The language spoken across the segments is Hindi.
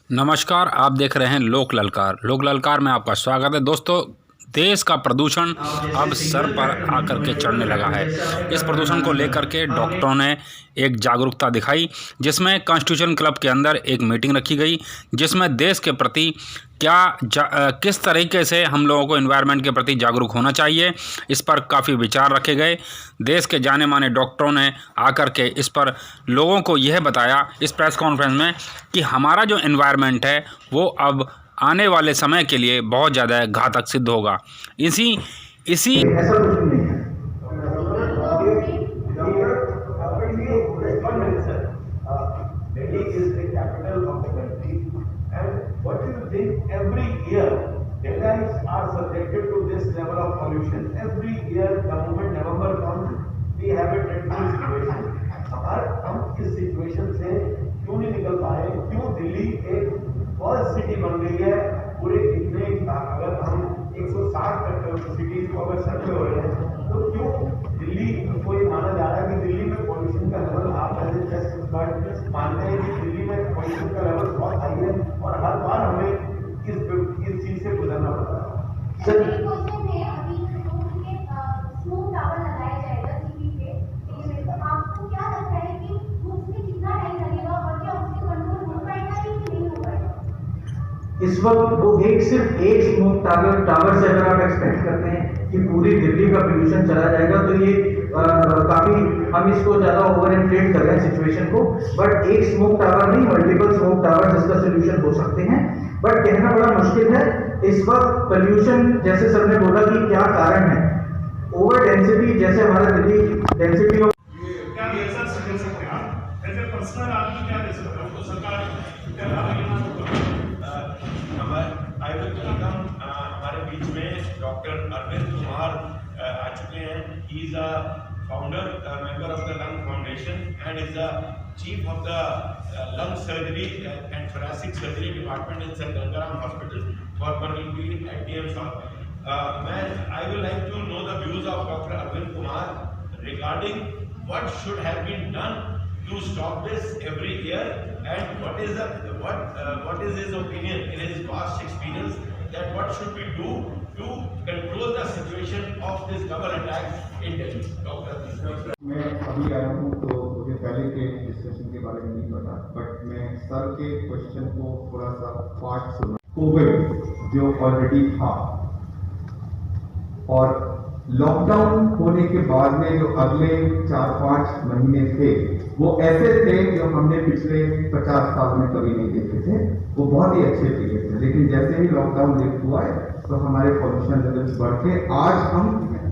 नमस्कार, आप देख रहे हैं लोक ललकार। लोक ललकार में आपका स्वागत है। दोस्तों, देश का प्रदूषण अब सर पर आकर के चढ़ने लगा है। इस प्रदूषण को लेकर के डॉक्टरों ने एक जागरूकता दिखाई, जिसमें कॉन्स्टिट्यूशन क्लब के अंदर एक मीटिंग रखी गई, जिसमें देश के प्रति किस तरीके से हम लोगों को एनवायरनमेंट के प्रति जागरूक होना चाहिए, इस पर काफ़ी विचार रखे गए। देश के जाने माने डॉक्टरों ने आकर के इस पर लोगों को यह बताया इस प्रेस कॉन्फ्रेंस में कि हमारा जो एनवायरनमेंट है वो अब आने वाले समय के लिए बहुत ज़्यादा घातक सिद्ध होगा। इसी ऐसा कुछ नहीं है। Delhi is the capital of the country, and what do you think? Every year, Delhiites are subjected to this level of pollution. Every year, the moment November comes, we have a dreadful situation. हम इस सिचुएशन से क्यों नहीं निकल पाए? क्यों दिल्ली एक फर्स्ट सिटी बन गई है? पूरे इतने अगर हम 160 सिटीज को अगर सर्वे हो रहे हैं, तो क्यों दिल्ली को ये माना जा रहा है कि दिल्ली में पॉल्यूशन का लेवल आप मानते हैं कि दिल्ली में पॉल्यूशन का लेवल बहुत हाई है और हर बार हमें इस चीज से गुजरना पड़ता है। सर स्मोक टावर लगाया जाएगा सीपी पे, तो आपको क्या लगता है कि उसमें कितना टाइम लगेगा और क्या उससे कंट्रोल हो पाएगा कि नहीं हो पाएगा? इस वक्त वो सिर्फ एक स्मोक टावर से अगर आप एक्सपेक्ट करते हैं कि पूरी दिल्ली का पोल्यूशन चला जाएगा, तो ये काफी हम इसको ज्यादा ओवर इन्फ्लेट कर रहे हैं सिचुएशन को। बट एक स्मोक टावर नहीं, मल्टीपल स्मोक टावर जिसका सोल्यूशन हो सकते हैं, बट कहना बड़ा मुश्किल है। इस वक्त पोल्यूशन, जैसे सर ने बोला कि क्या कारण है, ओवर डेंसिटी, जैसे हमारा दिल्ली डेंसिटी ऑफ हमारे बीच में डॉक्टर अरविंद कुमार आ चुके हैं। He is a founder member of the lung foundation and is the chief of the lung surgery and thoracic surgery department in sir Gangaram hospital formerly at DM south. I would like to know the views of Dr. Arvind Kumar regarding what should have been done to stop this every year, and what is his opinion in his past experience that what should we do to control the situation of this double attack in Delhi? Doctor, मैं अभी आया हूँ तो मुझे पहले के डिस्कशन के बारे में नहीं पता, बट मैं सर के क्वेश्चन को थोड़ा सा पार्ट सुना। कोविड जो ऑलरेडी था और लॉकडाउन होने के बाद में जो अगले 4-5 महीने थे, वो ऐसे थे जो हमने पिछले 50 साल में कभी नहीं देखे थे। वो बहुत ही अच्छे पीरियड थे, लेकिन जैसे ही लॉकडाउन लिफ्ट हुआ है तो हमारे पॉल्यूशन लेवल्स बढ़ के आज हम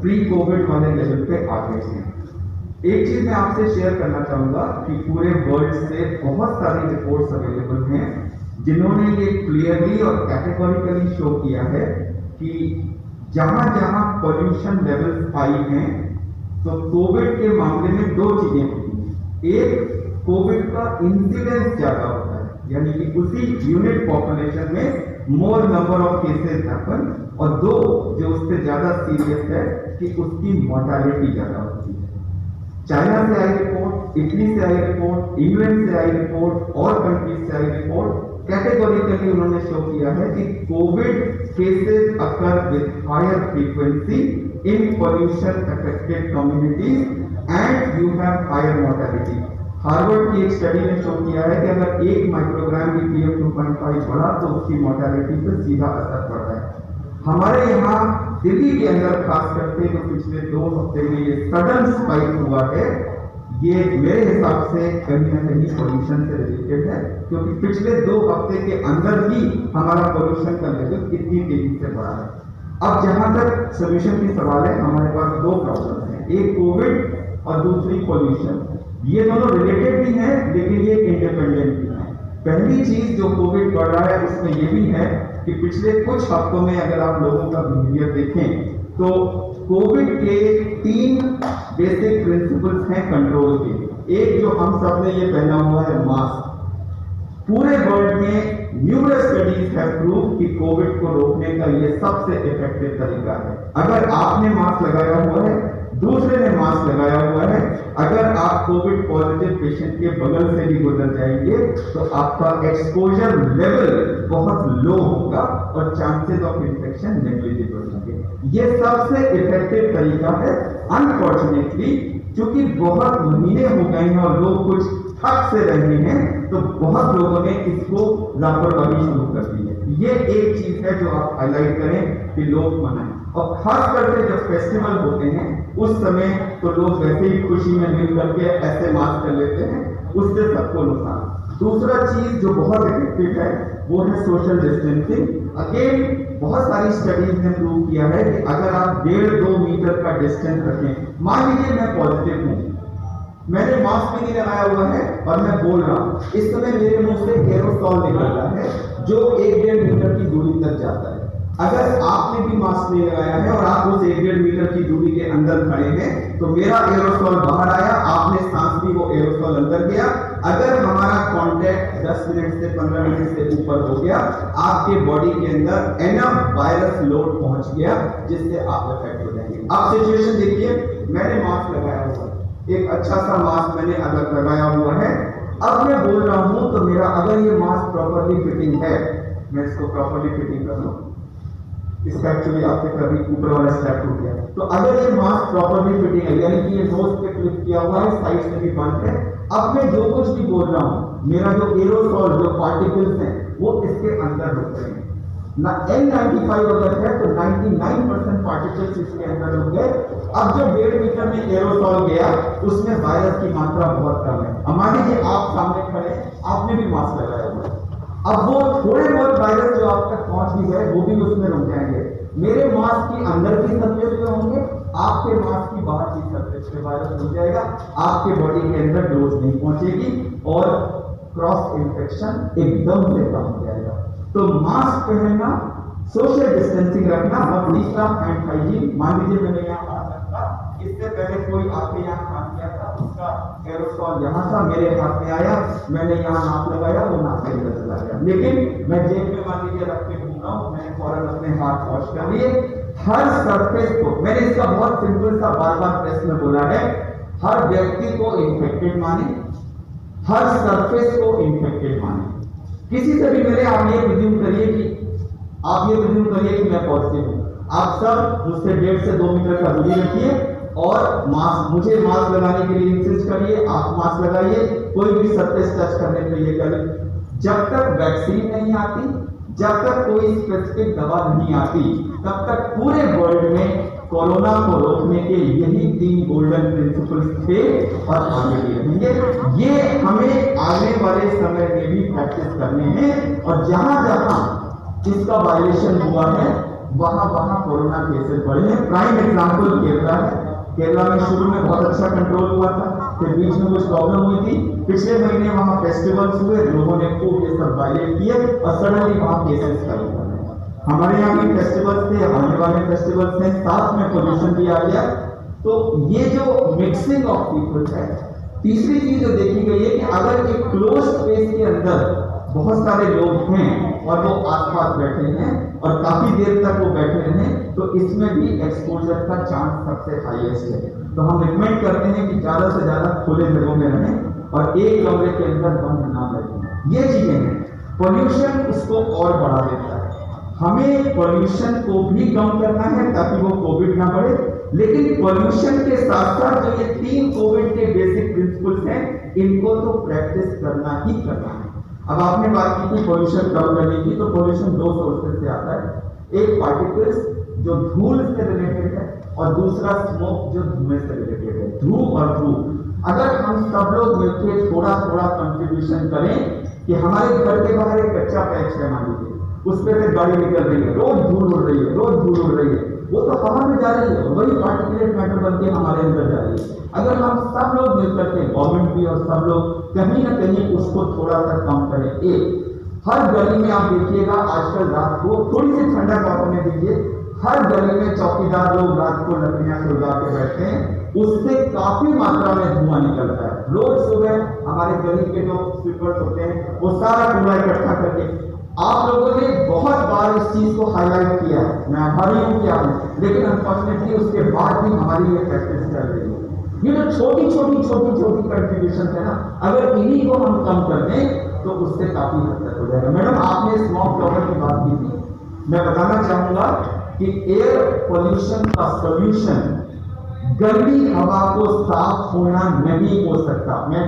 प्री कोविड वाले लेवल पे आ गए हैं। एक चीज मैं आपसे शेयर करना चाहूंगा कि पूरे वर्ल्ड से बहुत सारी रिपोर्ट्स अवेलेबल हैं जिन्होंने ये क्लियरली और कैटेगोरिकली शो किया है कि जहां जहां पॉल्यूशन लेवल्स हाई हैं, तो कोविड के मामले में दो चीजें होती हैं। एक, कोविड का इंसिडेंस ज्यादा होता है, यानी कि उसी यूनिट पॉपुलेशन में मोर नंबर ऑफ केसेस हैपन, और दो, जो उससे ज्यादा सीरियस है कि उसकी मोर्टालिटी ज्यादा होती है। चाइना से आई रिपोर्ट, इटली से आई रिपोर्ट, इंग्लैंड से आई रिपोर्ट और कंट्रीज से आई रिपोर्ट, कैटेगोरिकली उन्होंने शो किया है कि covid cases occur with higher frequency in pollution affected communities and you have higher mortality. Harvard की एक स्टडी ने शो किया है कि अगर 1 माइक्रोग्राम की PM 2.5 बढ़ा तो उसकी मोर्टेलिटी पर सीधा असर पड़ता है। हमारे यहाँ दिल्ली के अंदर खास करके जो पिछले 2 हफ्ते में ये सडन स्पाइक हुआ है, ये मेरे हिसाब से कहीं ना कहीं पॉल्यूशन से रिलेटेड है, क्योंकि पिछले 2 हफ्ते के अंदर ही हमारा पॉल्यूशन का लेवल इतनी तेजी से बढ़ा है। अब जहां तक सोल्यूशन की सवाल है, हमारे पास 2 प्रॉब्लम है, एक कोविड और दूसरी पॉल्यूशन। ये दोनों रिलेटेड भी हैं, लेकिन ये इंडिपेंडेंट भी हैं। पहली चीज जो कोविड बढ़ रहा है उसमें ये भी है कि पिछले कुछ हफ्तों में अगर आप लोगों का बिहेवियर देखें तो कोविड के 3 बेसिक प्रिंसिपल्स हैं कंट्रोल के। एक, जो हम सब ने ये पहना हुआ है, मास्क। पूरे वर्ल्ड में न्यूमरस स्टडीज हैव प्रूव कि कोविड को रोकने का ये सबसे इफेक्टिव तरीका है। अगर आपने मास्क लगाया हुआ है, दूसरे ने मास्क लगाया हुआ है। अगर आप कोविड पॉजिटिव पेशेंट के बगल से भी गुजर जाएंगे तो आपका एक्सपोजर लेवल बहुत लो होगा और चांसेस ऑफ इन्फेक्शन नेग्लिजिबल होंगे। ये सबसे इफेक्टिव तरीका है। अनफॉर्चुनेटली क्योंकि बहुत महीने हो गए हैं और लोग कुछ थक से रहे हैं, तो बहुत लोगों ने इसको लापरवाही शुरू कर दी है। ये एक चीज है जो आप हाईलाइट करें कि लोग मनाएं, और खास करके जब फेस्टिवल होते हैं उस समय तो लोग वैसे ही खुशी में मिल करके ऐसे मास्क कर लेते हैं, उससे सबको नुकसान। दूसरा चीज जो बहुत इफेक्टिव है वो है सोशल डिस्टेंसिंग। अगेन बहुत सारी स्टडीज ने प्रूव किया है कि अगर आप 1.5-2 मीटर का डिस्टेंस रखें, मान लीजिए मैं पॉजिटिव हूं, मैंने मास्क भी नहीं लगाया हुआ है और मैं बोल रहा हूं, इस समय मेरे मुंह से एरोसॉल निकल रहा है जो 1-1.5 मीटर की दूरी तक जाता है। अगर आपने भी मास्क नहीं लगाया है और आप उस 1-1.5 मीटर की दूरी के अंदर खड़े हैं तो मेरा एरोसॉल बाहर आया, आपने सांस ली, वो एरोसॉल अंदर गया। अगर हमारा कांटेक्ट 10 मिनट से 15 मिनट से ऊपर हो गया, आपके बॉडी के अंदर एनफ वायरस लोड पहुंच गया जिससे आप इफेक्ट हो जाएंगे। अब सिचुएशन देखिए, मैंने मास्क लगाया हुआ है, एक अच्छा सा मास्क मैंने अगर लगाया हुआ है, अब मैं बोल रहा हूं तो मेरा अगर ये मास्क प्रॉपर्ली फिटिंग है, मैं इसको प्रॉपर्ली फिटिंग कर लूं, इसका एक्चुअली आपके कभी ऊपर वाला स्ट्रैप टूट गया, तो अगर ये मास्क प्रॉपर्ली फिटिंग है, यानी कि ये नोज पे क्लिप किया हुआ है, साइड से भी बंद है, अब मैं जो कुछ भी बोल रहा हूं, मेरा जो एरोसॉल जो पार्टिकल्स हैं वो इसके अंदर रुक रहे हैं ना। N95 अगर है तो 99% पार्टिकल्स इसके अंदर रुक गए। अब जो 1.5 मीटर में एरोसॉल गया उसमें वायरस की मात्रा बहुत कम है। अब मान लीजिए आप सामने खड़े, आपने भी मास्क लगाया हुआ है, अब वो थोड़े बहुत वायरस जो आप तक पहुंच भी गए वो भी उसमें रुक जाएंगे। मेरे मास्क की अंदर की सरफेस पे होंगे, आपके मास्क की बाहर की सरफेस पे वायरस रुक जाएगा, आपके बॉडी के अंदर डोज नहीं पहुंचेगी और क्रॉस इन्फेक्शन एकदम से कम हो जाएगा। तो मास्क पहनना, सोशल डिस्टेंसिंग रखना और तीसरा हैंड हाइजीन। मान लीजिए मैंने यहाँ हाथ रखा, इससे पहले कोई आपके यहाँ हाथ किया था, उसका एरोसॉल यहाँ था, मेरे हाथ में आया, मैंने यहाँ नाक लगाया, वो नाक के अंदर चला गया, लेकिन मैं जेब में मान लीजिए रख के घूम रहा हूँ, मैंने फौरन अपने हाथ वॉश कर लिए। हर सरफेस को मैंने इसका बहुत सिंपल सा बार बार प्रेस में बोला है, हर व्यक्ति को इन्फेक्टेड माने, हर सरफेस को इन्फेक्टेड माने। किसी से भी मिले, आप ये प्रिज्यूम करिए कि मैं पॉजिटिव हूं, आप सब मुझसे 1.5 से 2 मीटर का दूरी रखिए और मुझे मास्क लगाने के लिए इंसिस्ट करिए, आप मास्क लगाइए, कोई भी सरफेस टच करने के लिए करें। जब तक वैक्सीन नहीं आती, जब तक कोई स्पेसिफिक दवा नहीं आती, तब तक पूरे वर्ल्ड में कोरोना को रोकने के यही 3 गोल्डन प्रिंसिपल्स थे और आगे भी रहेंगे। ये हमें आने वाले समय में भी प्रैक्टिस करने हैं और जहां जहां इसका वायलेशन हुआ है वहां वहां कोरोना केसेस बढ़े हैं। प्राइम एग्जांपल केरला है। केरला में शुरू में बहुत अच्छा कंट्रोल हुआ था, फिर बीच में कुछ प्रॉब्लम हुई थी, पिछले महीने वहां फेस्टिवल्स हुए, लोगों ने खूब ये सब वायलेट किए और सडनली वहां केसेस कम हो गए। हमारे यहाँ भी फेस्टिवल्स थे, आने वाले फेस्टिवल्स थे, साथ में पोल्यूशन भी आ गया। तो ये जो मिक्सिंग ऑफ पीपल है। तीसरी चीज जो देखी गई है कि अगर एक क्लोज स्पेस के अंदर बहुत सारे लोग हैं और वो आसपास बैठे हैं और काफी देर तक वो बैठे रहे, तो इसमें भी एक्सपोजर का चांस सबसे हाईएस्ट है। तो हम रिकमेंड करते हैं कि ज्यादा से ज्यादा खुले जगहों में रहें और एक कमरे के अंदर बंद ना बैठें। ये चीजें हैं। पोल्यूशन इसको और बढ़ा देता है। हमें पोल्यूशन को भी कम करना है ताकि वो कोविड ना बढ़े, लेकिन पोल्यूशन के साथ साथ जो ये 3 कोविड के बेसिक प्रिंसिपल्स हैं, इनको तो प्रैक्टिस करना ही करना है। अब आपने बात की थी पोल्यूशन कम करने की, तो पोल्यूशन 2 सोर्सेज से आता है। एक पार्टिकल्स जो धूल से रिलेटेड है और दूसरा स्मोक जो धुएं से रिलेटेड है। धूप और धूप, अगर हम सब लोग मिलकर थोड़ा थोड़ा कंट्रीब्यूशन करें कि हमारे घर के बाहर एक कच्चा पैच है, मान लीजिए उस पे से गाड़ी निकल रही है, रोज धूल उड़ रही है, रोज धूल उड़ रही है, वो तो हवा में जा रही है, वही पार्टिकुलेट मैटर बन के हमारे अंदर जा रही है। अगर हम सब लोग मिलकर के, गवर्नमेंट भी और सब लोग कहीं ना कहीं उसको थोड़ा सा कम करें। एक हर गली में आप देखिएगा आजकल रात को थोड़ी सी ठंडक आपने दीजिए, हर गली में चौकीदार लोग रात को लकड़ियां सुलगा के बैठते हैं, उससे काफी मात्रा में धुआं निकलता है। रोज सुबह हमारे गली के जो स्वीपर्स होते हैं वो सारा कूड़ा इकट्ठा करके, आप लोगों ने बहुत बार इस चीज को हाईलाइट किया, मैं आभारी हूं कि आपने, लेकिन अनफॉर्चुनेटली उसके बाद भी हमारी ये प्रैक्टिस चल रही है। ये जो छोटी छोटी कंट्रीब्यूशन है ना, अगर इन्हीं को हम कम कर दें तो उससे काफी हद तक हो जाएगा। मैडम आपने स्मॉग फ्लावर की बात की थी, मैं बताना चाहूंगा कि एयर पोल्यूशन का सोल्यूशन गंदी हवा को साफ होना नहीं हो सकता। मैं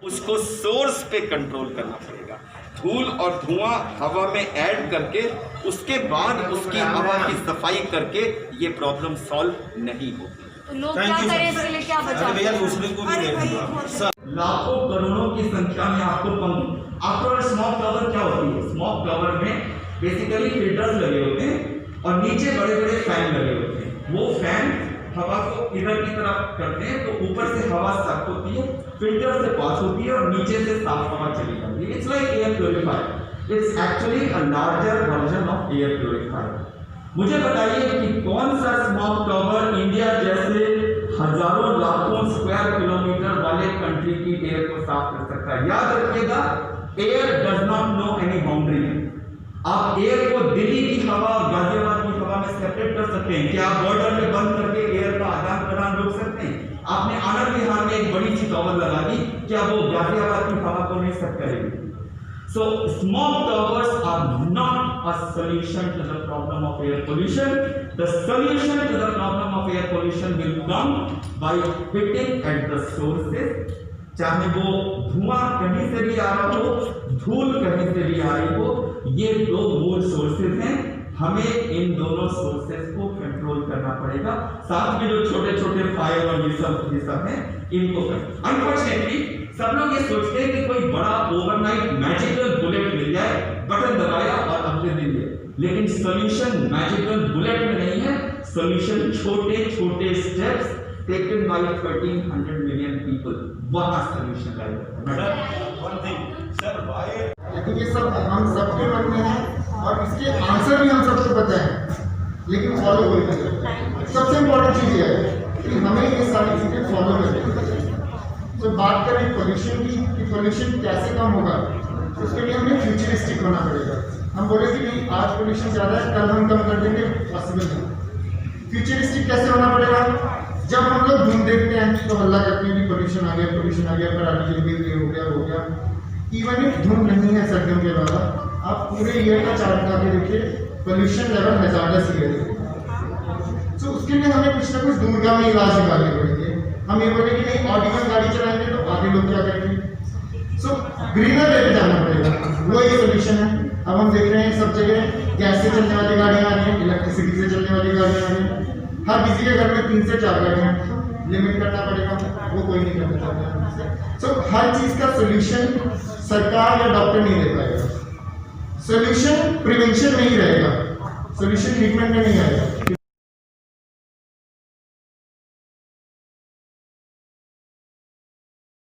उसको सोर्स पे कंट्रोल करना पड़ेगा। धूल और धुआं हवा में ऐड करके उसके बाद उसकी हवा की सफाई करके ये प्रॉब्लम सॉल्व नहीं होगी। तो लोग क्या करें इसके लिए, क्या बचा? लाखों करोड़ों की संख्या में आपको आफ्टर स्मॉग कवर क्या होती है? स्मॉग कवर में बेसिकली फिल्टर्स लगे होते हैं और नीचे बड़े बड़े फैन लगे होते हैं। वो फैन हवा को इधर की तरफ करते हैं तो ऊपर से हवा सक होती है, फिल्टर से पास होती है और नीचे से साफ हवा चली जाती है। It's like air purifier. It's actually a larger version of air purifier. मुझे बताइए कि कौन सा स्मॉग कवर इंडिया जैसे हजारों लाखों स्क्वायर किलोमीटर वाले कंट्री की एयर को साफ कर सकता है? याद रखिएगा, air does not know any boundary. आप एयर को दिल्ली की हवा और गाजियाबाद की हवा में सेपरेट कर सकते हैं? क्या आप बॉर्डर में बंद करके एयर का आदान प्रदान रोक सकते हैं? आपने आनंद विहार में एक बड़ी सी टॉवर लगा दी, क्या वो गाजियाबाद की हवा को नहीं सक करेगी? So smog towers are not a solution to the problem of air pollution. The solution to the problem of air pollution will come by hitting at the sources. चाहे वो धुआं कहीं से भी आ रहा हो, धूल कहीं से भी आ रही हो, ये दो मूल सोर्सेज हैं। हमें इन दोनों सोर्सेज को कंट्रोल करना पड़ेगा। साथ में जो छोटे छोटे फायर और ये सब हैं, इनको अनफॉर्चुनेटली सब लोग ये सोचते हैं कि कोई बड़ा ओवरनाइट मैजिकल बुलेट मिल जाए, बटन दबाया और अगले दिन ले। लेकिन सॉल्यूशन मैजिकल बुलेट में नहीं है, सॉल्यूशन छोटे छोटे steps taken by 1300 million people, वहां सॉल्यूशन लाएगा। One thing, sir, why? लेकिन ये सब हम सबके मन में है और इसके आंसर भी हम सबको पता है, लेकिन फॉलो कोई नहीं करता। सबसे इम्पोर्टेंट चीज़ ये है कि हमें ये सारी चीज़ें फॉलो करनी चाहिए। तो बात करें पोल्यूशन की कि पोल्यूशन कैसे कम होगा, तो उसके लिए हमें फ्यूचरिस्टिक होना पड़ेगा। हम बोले कि नहीं आज पोल्यूशन ज़्यादा है, कल हम कम कर देंगे, पॉसिबल नहीं। फ्यूचरिस्टिक कैसे होना पड़ेगा? जब हम लोग धूम देखते हैं तो हल्ला करते हैं कि पोल्यूशन आ गया, पराली जल गई, हो गया। इवन इफ धूम नहीं है सर्दियों के बाद, आप पूरे ईयर का चार्ट लगा के देखिए, पोल्यूशन लेवल हैजार्डस ही है। तो उसके लिए हमें कुछ ना कुछ दूरगामी इलाज निकालने पड़ेंगे। हम ये बोले कि नहीं ऑडिबल गाड़ी चलाएंगे तो आगे लोग क्या करेंगे? सो ग्रीनर लेके जाना पड़ेगा, वो एक सोल्यूशन है। अब हम देख रहे हैं सब जगह गैस से चलने वाली गाड़ियाँ आ रही हैं, इलेक्ट्रिसिटी से चलने वाली गाड़ियाँ आ रही हैं। हर किसी के घर में 3 से 4 गाड़ियाँ लिमिट करना पड़ेगा, वो कोई नहीं करना चाहता। सो हर चीज का सोल्यूशन सरकार या डॉक्टर नहीं दे पाएगा। सोल्यूशन प्रिवेंशन में ही रहेगा, सोल्यूशन ट्रीटमेंट में नहीं आएगा।